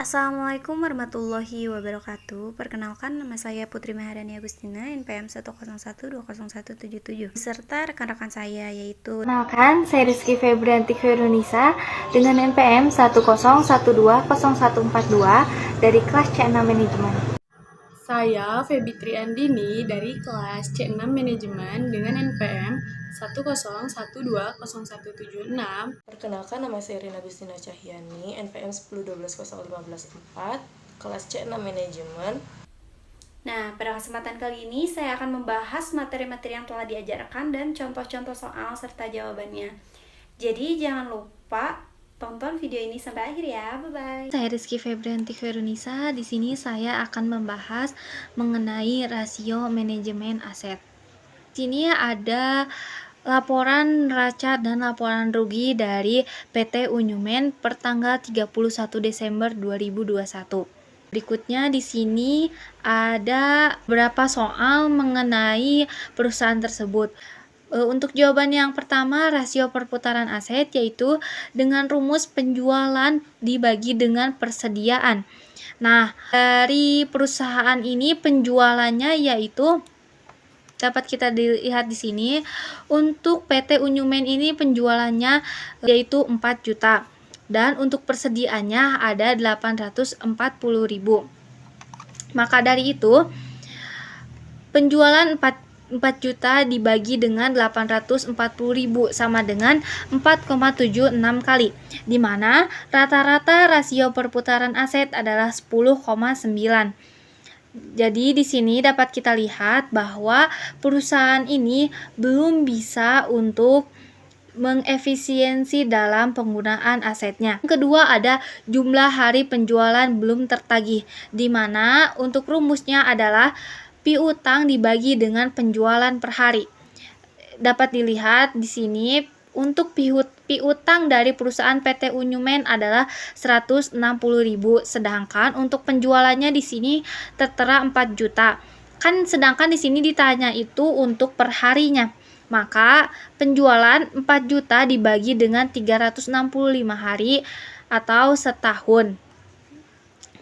Assalamualaikum warahmatullahi wabarakatuh. Perkenalkan, nama saya Putri Maharani Agustina, NPM 101201777, beserta rekan-rekan saya yaitu Perkenalkan, saya Rizky Febrianti Khairunisa dengan NPM 101200142 dari kelas C6 Manajemen. Saya Febitri Andini dari kelas C6 Manajemen dengan NPM 101200176. Perkenalkan, nama saya Rina Agustina Cahyani, NPM 101501514, kelas C6 Manajemen. Nah, pada kesempatan kali ini saya akan membahas materi-materi yang telah diajarkan dan contoh-contoh soal serta jawabannya. Jadi jangan lupa tonton video ini sampai akhir ya. Bye-bye. Saya Rizky Febrianti Khairunisa. Di sini saya akan membahas mengenai rasio manajemen aset. Di sini ada laporan neraca dan laporan rugi dari PT Unyumen per tanggal 31 Desember 2021. Berikutnya di sini ada beberapa soal mengenai perusahaan tersebut. Untuk jawaban yang pertama, rasio perputaran aset yaitu dengan rumus penjualan dibagi dengan persediaan. Nah, dari perusahaan ini penjualannya yaitu dapat kita dilihat di sini. Untuk PT Unyumen ini penjualannya yaitu 4 juta dan untuk persediaannya ada 840.000. Maka dari itu penjualan 4 juta dibagi dengan 840.000 sama dengan 4,76 kali, di mana rata-rata rasio perputaran aset adalah 10,9. Jadi di sini dapat kita lihat bahwa perusahaan ini belum bisa untuk mengefisiensi dalam penggunaan asetnya. Yang kedua ada jumlah hari penjualan belum tertagih, di mana untuk rumusnya adalah piutang dibagi dengan penjualan per hari. Dapat dilihat di sini untuk piutang dari perusahaan PT Unyumen adalah 160.000, sedangkan untuk penjualannya di sini tertera 4 juta. Kan sedangkan di sini ditanya itu untuk per harinya. Maka penjualan 4 juta dibagi dengan 365 hari atau setahun.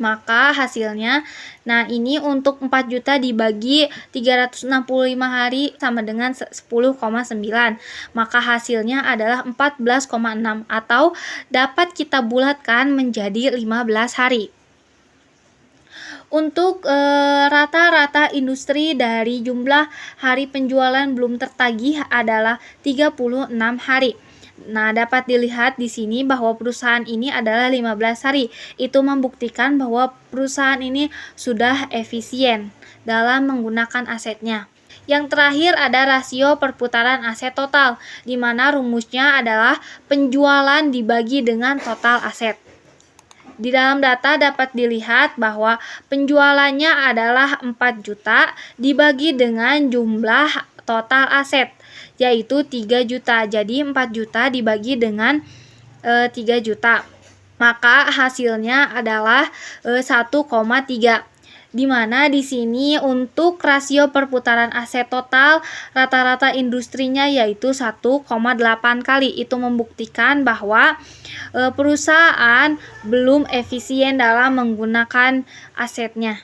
Maka hasilnya, nah ini untuk 4 juta dibagi 365 hari sama dengan 10,9. Maka hasilnya adalah 14,6 atau dapat kita bulatkan menjadi 15 hari. Untuk rata-rata industri dari jumlah hari penjualan belum tertagih adalah 36 hari. Nah, dapat dilihat di sini bahwa perusahaan ini adalah 15 hari. Itu membuktikan bahwa perusahaan ini sudah efisien dalam menggunakan asetnya. Yang terakhir ada rasio perputaran aset total, di mana rumusnya adalah penjualan dibagi dengan total aset. Di dalam data dapat dilihat bahwa penjualannya adalah 4 juta dibagi dengan jumlah total aset, yaitu 3 juta. Jadi 4 juta dibagi dengan 3 juta. Maka hasilnya adalah 1,3. Di mana di sini untuk rasio perputaran aset total rata-rata industrinya yaitu 1,8 kali. Itu membuktikan bahwa perusahaan belum efisien dalam menggunakan asetnya.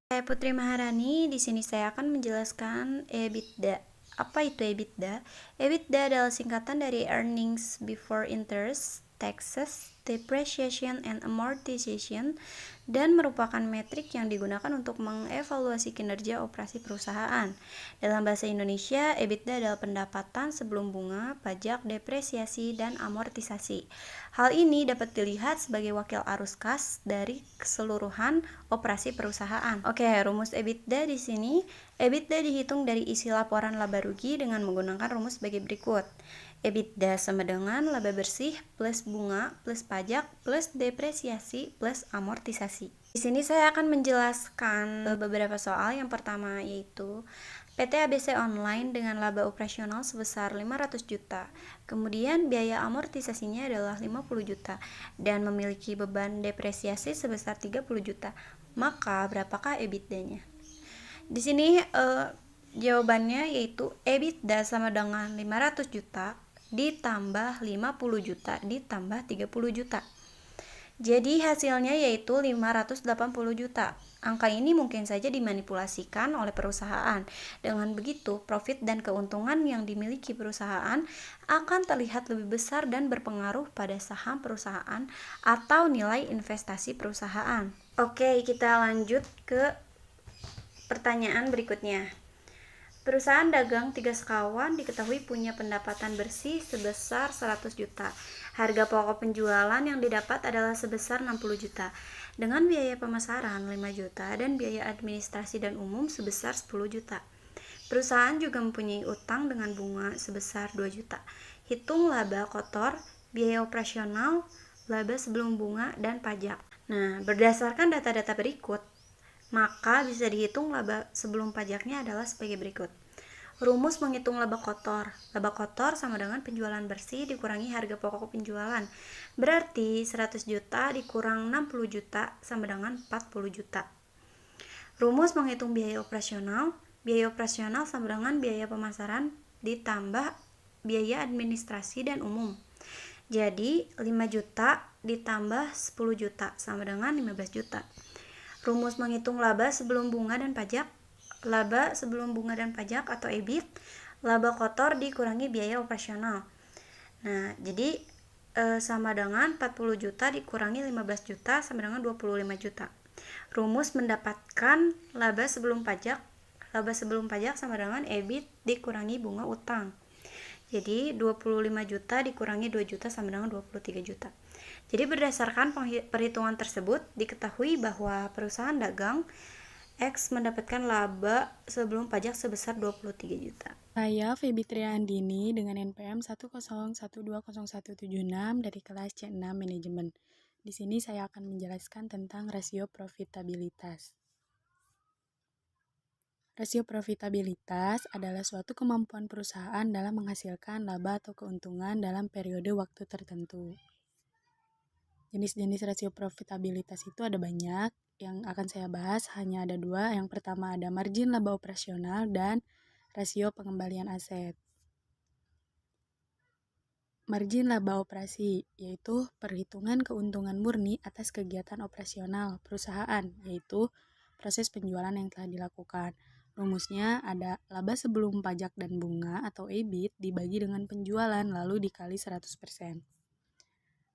Saya Putri Maharani, di sini saya akan menjelaskan EBITDA. Apa itu EBITDA? EBITDA adalah singkatan dari Earnings Before Interest, Taxes, Depreciation and Amortization, dan merupakan metrik yang digunakan untuk mengevaluasi kinerja operasi perusahaan. Dalam bahasa Indonesia, EBITDA adalah pendapatan sebelum bunga, pajak, depresiasi, dan amortisasi. Hal ini dapat dilihat sebagai wakil arus kas dari keseluruhan operasi perusahaan. Oke, rumus EBITDA di sini. EBITDA dihitung dari isi laporan laba rugi dengan menggunakan rumus sebagai berikut. EBITDA sama dengan laba bersih plus bunga plus pajak plus depresiasi plus amortisasi. Di sini saya akan menjelaskan beberapa soal. Yang pertama yaitu PT ABC Online dengan laba operasional sebesar 500 juta. Kemudian biaya amortisasinya adalah 50 juta dan memiliki beban depresiasi sebesar 30 juta. Maka berapakah EBITDA-nya? Di sini jawabannya yaitu EBITDA sama dengan 500 juta ditambah 50 juta ditambah 30 juta. Jadi hasilnya yaitu 580 juta. Angka ini mungkin saja dimanipulasikan oleh perusahaan. Dengan begitu, profit dan keuntungan yang dimiliki perusahaan akan terlihat lebih besar dan berpengaruh pada saham perusahaan atau nilai investasi perusahaan. Oke, kita lanjut ke pertanyaan berikutnya. Perusahaan dagang 3 sekawan diketahui punya pendapatan bersih sebesar 100 juta. Harga pokok penjualan yang didapat adalah sebesar 60 juta. Dengan biaya pemasaran 5 juta dan biaya administrasi dan umum sebesar 10 juta. Perusahaan juga mempunyai utang dengan bunga sebesar 2 juta. Hitung laba kotor, biaya operasional, laba sebelum bunga, dan pajak. Nah, berdasarkan data-data berikut, maka bisa dihitung laba sebelum pajaknya adalah sebagai berikut. Rumus menghitung laba kotor. Laba kotor sama dengan penjualan bersih dikurangi harga pokok penjualan. Berarti 100 juta dikurang 60 juta sama dengan 40 juta. Rumus menghitung biaya operasional. Biaya operasional sama dengan biaya pemasaran ditambah biaya administrasi dan umum. Jadi 5 juta ditambah 10 juta sama dengan 15 juta. Rumus menghitung laba sebelum bunga dan pajak. Laba sebelum bunga dan pajak atau EBIT, laba kotor dikurangi biaya operasional. Nah, jadi sama dengan 40 juta dikurangi 15 juta sama dengan 25 juta. Rumus mendapatkan laba sebelum pajak. Laba sebelum pajak sama dengan EBIT dikurangi bunga utang. Jadi 25 juta dikurangi 2 juta sama dengan 23 juta. Jadi berdasarkan perhitungan tersebut, diketahui bahwa perusahaan dagang X mendapatkan laba sebelum pajak sebesar 23 juta. Saya Febitria Andini dengan NPM 101200176 dari kelas C6 Manajemen. Di sini saya akan menjelaskan tentang rasio profitabilitas. Rasio profitabilitas adalah suatu kemampuan perusahaan dalam menghasilkan laba atau keuntungan dalam periode waktu tertentu. Jenis-jenis rasio profitabilitas itu ada banyak, yang akan saya bahas hanya ada 2. Yang pertama ada margin laba operasional dan rasio pengembalian aset. Margin laba operasi yaitu perhitungan keuntungan murni atas kegiatan operasional perusahaan, yaitu proses penjualan yang telah dilakukan. Rumusnya ada laba sebelum pajak dan bunga atau EBIT dibagi dengan penjualan lalu dikali 100%.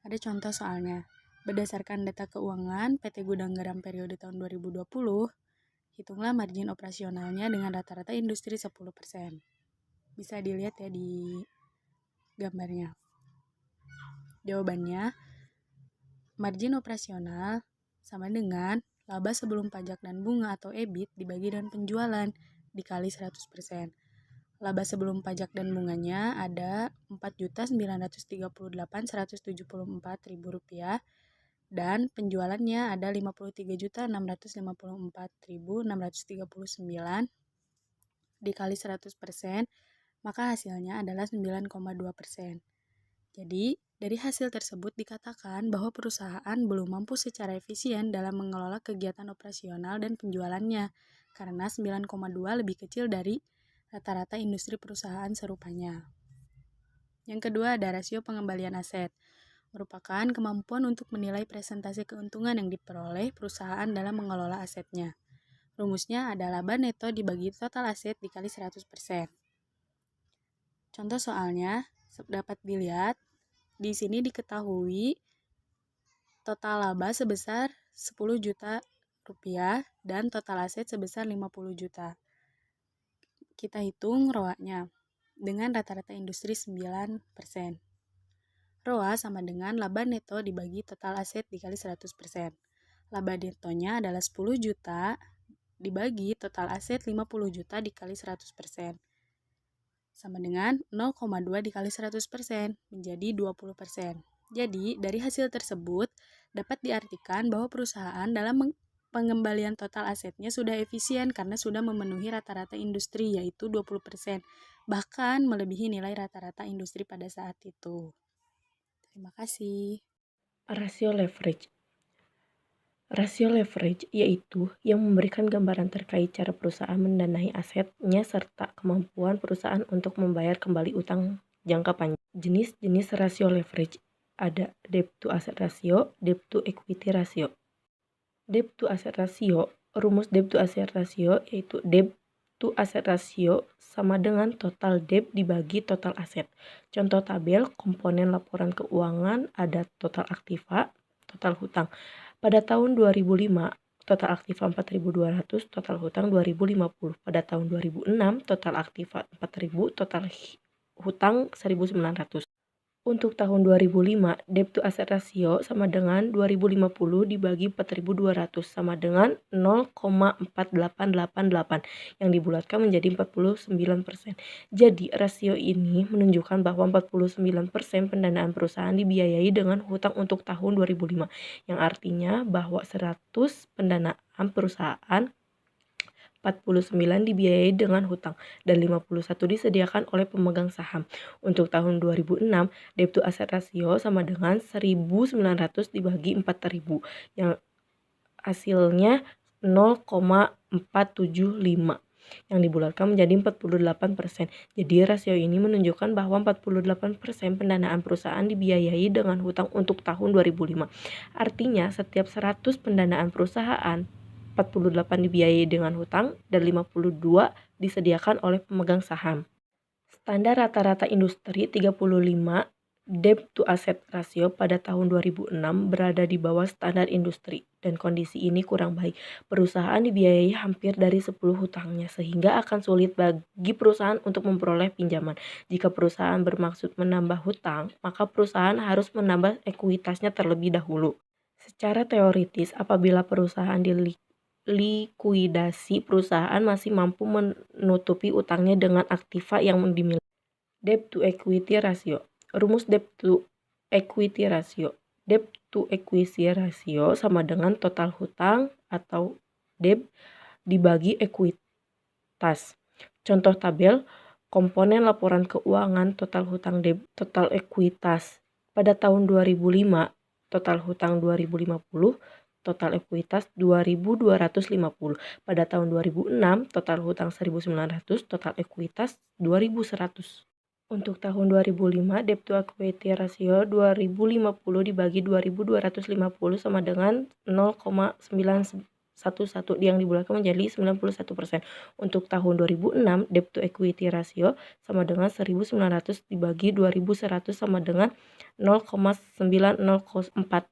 Ada contoh soalnya. Berdasarkan data keuangan PT Gudang Garam periode tahun 2020, hitunglah margin operasionalnya dengan rata-rata industri 10%. Bisa dilihat ya di gambarnya. Jawabannya, margin operasional sama dengan laba sebelum pajak dan bunga atau EBIT dibagi dengan penjualan dikali 100%. Laba sebelum pajak dan bunganya ada Rp4.938.174.000 dan penjualannya ada Rp53.654.639 dikali 100%, maka hasilnya adalah 9,2%. Jadi, dari hasil tersebut dikatakan bahwa perusahaan belum mampu secara efisien dalam mengelola kegiatan operasional dan penjualannya, karena 9,2 lebih kecil dari rata-rata industri perusahaan serupanya. Yang kedua ada rasio pengembalian aset, merupakan kemampuan untuk menilai presentasi keuntungan yang diperoleh perusahaan dalam mengelola asetnya. Rumusnya ada laba neto dibagi total aset dikali 100%. Contoh soalnya dapat dilihat, di sini diketahui total laba sebesar 10 juta rupiah dan total aset sebesar 50 juta. Kita hitung ROA-nya dengan rata-rata industri 9%. ROA sama dengan laba neto dibagi total aset dikali 100%. Laba netonya adalah 10 juta dibagi total aset 50 juta dikali 100%. Sama dengan 0,2 dikali 100% menjadi 20%. Jadi, dari hasil tersebut dapat diartikan bahwa perusahaan dalam pengembalian total asetnya sudah efisien karena sudah memenuhi rata-rata industri yaitu 20%, bahkan melebihi nilai rata-rata industri pada saat itu. Terima kasih. Rasio leverage. Rasio leverage yaitu yang memberikan gambaran terkait cara perusahaan mendanai asetnya serta kemampuan perusahaan untuk membayar kembali utang jangka panjang. Jenis-jenis rasio leverage ada debt to asset ratio, debt to equity ratio. Debt to asset ratio, rumus debt to asset ratio yaitu debt to asset ratio sama dengan total debt dibagi total aset. Contoh tabel komponen laporan keuangan ada total aktiva, total hutang. Pada tahun 2005, total aktiva 4.200, total hutang 2.050. Pada tahun 2006, total aktiva 4.000, total hutang 1.900. Untuk tahun 2005, debt to asset ratio sama dengan 2050 dibagi 4.200 sama dengan 0,4888 yang dibulatkan menjadi 49%. Jadi rasio ini menunjukkan bahwa 49% pendanaan perusahaan dibiayai dengan hutang untuk tahun 2005, yang artinya bahwa 100 pendanaan perusahaan 49 dibiayai dengan hutang dan 51 disediakan oleh pemegang saham. Untuk tahun 2006, debt to asset ratio sama dengan 1.900 dibagi 4.000 yang hasilnya 0,475 yang dibulatkan menjadi 48%. Jadi rasio ini menunjukkan bahwa 48% pendanaan perusahaan dibiayai dengan hutang untuk tahun 2005. Artinya setiap 100 pendanaan perusahaan 48 dibiayai dengan hutang dan 52 disediakan oleh pemegang saham. Standar rata-rata industri 35 debt to asset ratio pada tahun 2006 berada di bawah standar industri dan kondisi ini kurang baik. Perusahaan dibiayai hampir dari 10 hutangnya sehingga akan sulit bagi perusahaan untuk memperoleh pinjaman. Jika perusahaan bermaksud menambah hutang, maka perusahaan harus menambah ekuitasnya terlebih dahulu. Secara teoritis, apabila perusahaan likuidasi, perusahaan masih mampu menutupi utangnya dengan aktiva yang dimiliki. Debt to equity ratio. Rumus debt to equity ratio. Debt to equity ratio sama dengan total hutang atau debt dibagi ekuitas. Contoh tabel komponen laporan keuangan total hutang debt total ekuitas. Pada tahun 2005, total hutang 2050, total ekuitas 2.250. Pada tahun 2006, total hutang 1.900, total ekuitas 2.100. Untuk tahun 2005, debt to equity ratio 2050 dibagi 2.250 sama dengan 0,911 yang dibulatkan menjadi 91%. Untuk tahun 2006, debt to equity ratio sama dengan 1.900 dibagi 2.100 sama dengan 0,904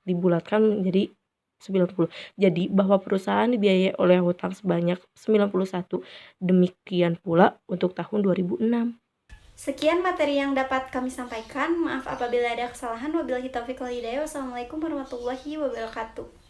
dibulatkan menjadi 90. Jadi bahwa perusahaan dibiayai oleh hutang sebanyak 91. Demikian pula untuk tahun 2006. Sekian materi yang dapat kami sampaikan. Maaf apabila ada kesalahan. Wabillahi taufiq wal hidayah. Wassalamualaikum warahmatullahi wabarakatuh.